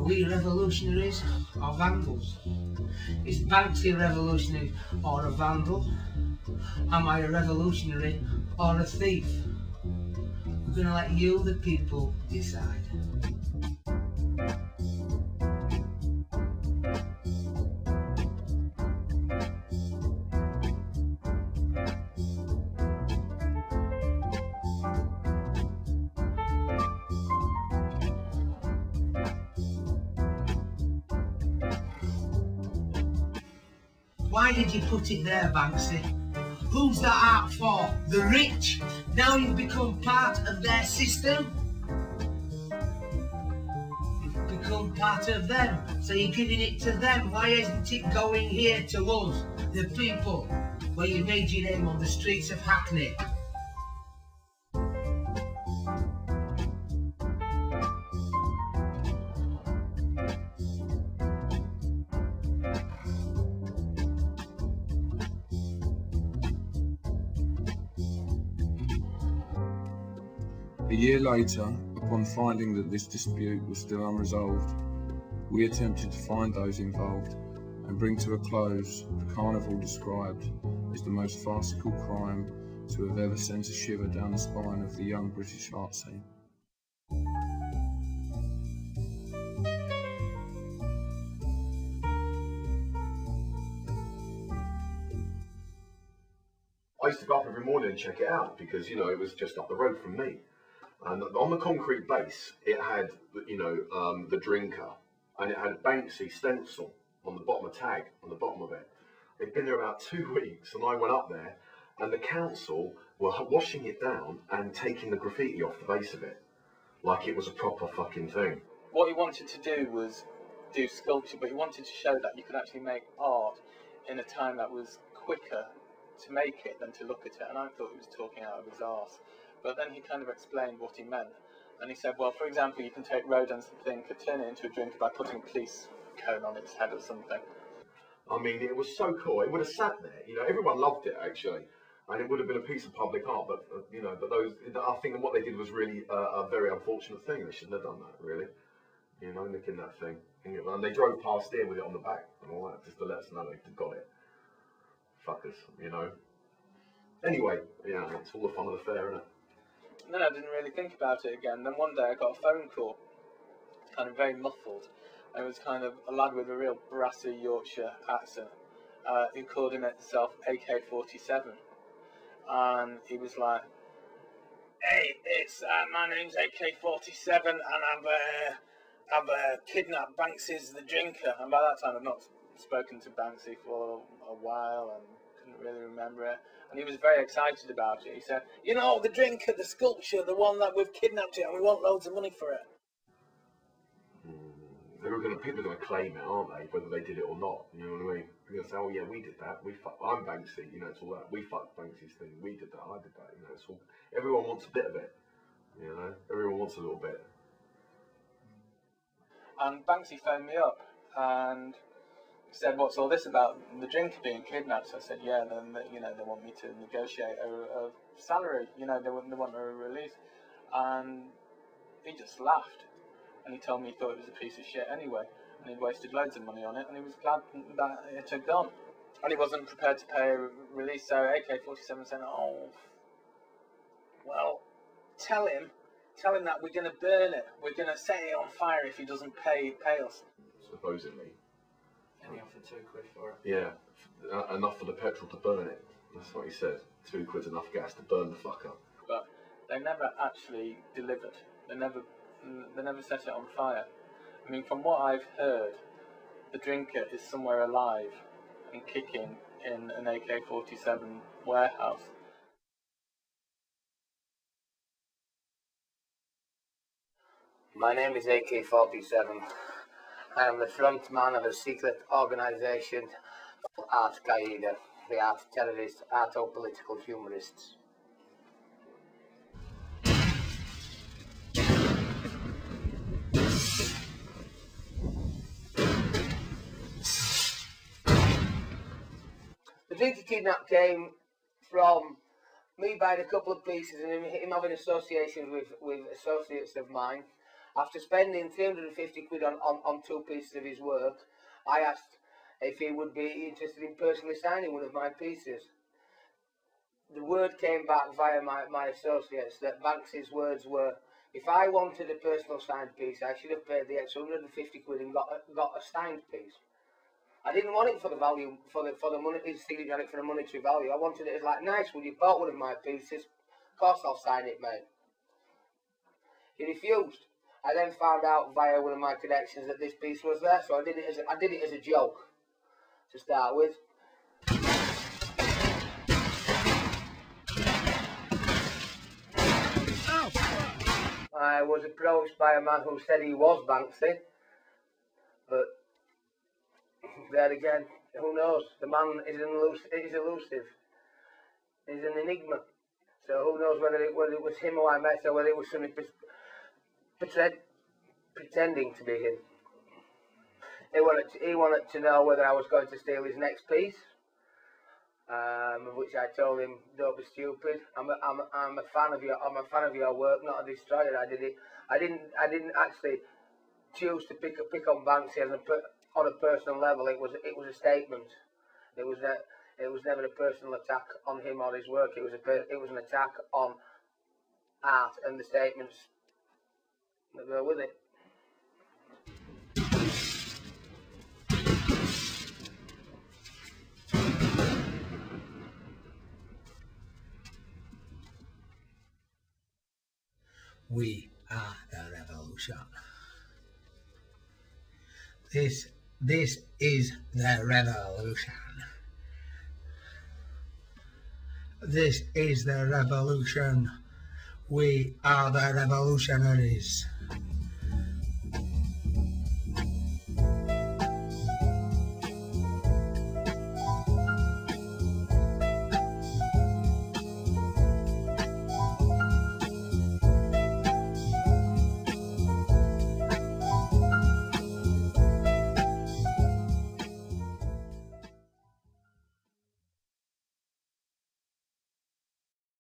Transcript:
Are we revolutionaries or vandals? Is Banksy a revolutionary or a vandal? Am I a revolutionary or a thief? We're going to let you, the people, decide. Why did you put it there, Banksy? Who's that art for? The rich? Now you've become part of their system? You've become part of them, so you're giving it to them. Why isn't it going here to us, the people, where you made your name on the streets of Hackney? A year later, upon finding that this dispute was still unresolved, we attempted to find those involved and bring to a close the carnival described as the most farcical crime to have ever sent a shiver down the spine of the young British art scene. I used to go up every morning and check it out because, you know, it was just up the road from me. And on the concrete base, it had, you know, the drinker, and it had Banksy stencil on the bottom, a tag on the bottom of it. It'd been there about 2 weeks, and I went up there, and the council were washing it down and taking the graffiti off the base of it, like it was a proper fucking thing. What he wanted to do was do sculpture, but he wanted to show that you could actually make art in a time that was quicker to make it than to look at it, and I thought he was talking out of his arse. But then he kind of explained what he meant, and he said, well, for example, you can take rodents and thing, could turn it into a drinker by putting a police cone on its head or something. I mean, it was so cool. It would have sat there, you know, everyone loved it actually, and it would have been a piece of public art. But you know, but those, I think what they did was really a very unfortunate thing. They shouldn't have done that, really. You know, nicking that thing, and they drove past here with it on the back and all that, just to let us know they'd got it. Fuckers, you know. Anyway, yeah, it's all the fun of the fair, isn't it? And then I didn't really think about it again. Then one day I got a phone call, kind of very muffled. And it was kind of a lad with a real brassy Yorkshire accent. He called himself AK-47. And he was like, hey, it's my name's AK-47 and I've kidnapped Banksy's the drinker. And by that time I'd not spoken to Banksy for a while and couldn't really remember it. And he was very excited about it. He said, you know, the drinker, the sculpture, the one that we've kidnapped it and we want loads of money for it. People are going to claim it, aren't they? Whether they did it or not, you know what I mean? They're going to say, oh yeah, we did that. I'm Banksy, you know, it's all that. We fucked Banksy's thing. We did that. I did that. You know, it's all. Everyone wants a bit of it. You know, everyone wants a little bit. And Banksy phoned me up and said, what's all this about the drinker being kidnapped? So I said, yeah, then you know, they want me to negotiate a salary. You know, they want a release. And he just laughed. And he told me he thought it was a piece of shit anyway, and he'd wasted loads of money on it, and he was glad that it had gone. And he wasn't prepared to pay a release, so AK-47 said, oh, well, tell him that we're going to burn it. We're going to set it on fire if he doesn't pay us. Supposedly. And he offered £2 for it. Yeah, enough for the petrol to burn it. That's what he said. £2 enough gas to burn the fucker. But they never actually delivered. They never set it on fire. I mean, from what I've heard, the drinker is somewhere alive and kicking in an AK-47 warehouse. My name is AK-47. I am the front man of a secret organisation called Al-Qaeda, the art terrorist, art-political humorists. The drinker kidnap came from me buying a couple of pieces and him having associations with associates of mine, After spending 350 quid on 2 pieces of his work, I asked if he would be interested in personally signing one of my pieces. The word came back via my associates that Banksy's words were, if I wanted a personal signed piece, I should have paid the extra 150 quid and got a signed piece. I didn't want it for the value, for the money, his signature on it for the monetary value. I wanted it as like, nice, well, you bought one of my pieces, of course I'll sign it, mate. He refused. I then found out via one of my connections that this piece was there, so I did it as a joke to start with. I was approached by a man who said he was Banksy, but there again, who knows? The man is elusive. He's an enigma. So who knows whether it was him who I met or whether it was somebody pretending to be him. He wanted to know whether I was going to steal his next piece, which I told him, don't be stupid. I'm a fan of your work, not a destroyer. I didn't actually choose to pick on Banksy on a personal level. It was a statement. It was never a personal attack on him or his work. It was an attack on art and the statements that go with it. We are the revolution. This is the revolution. This is the revolution. We are the revolutionaries.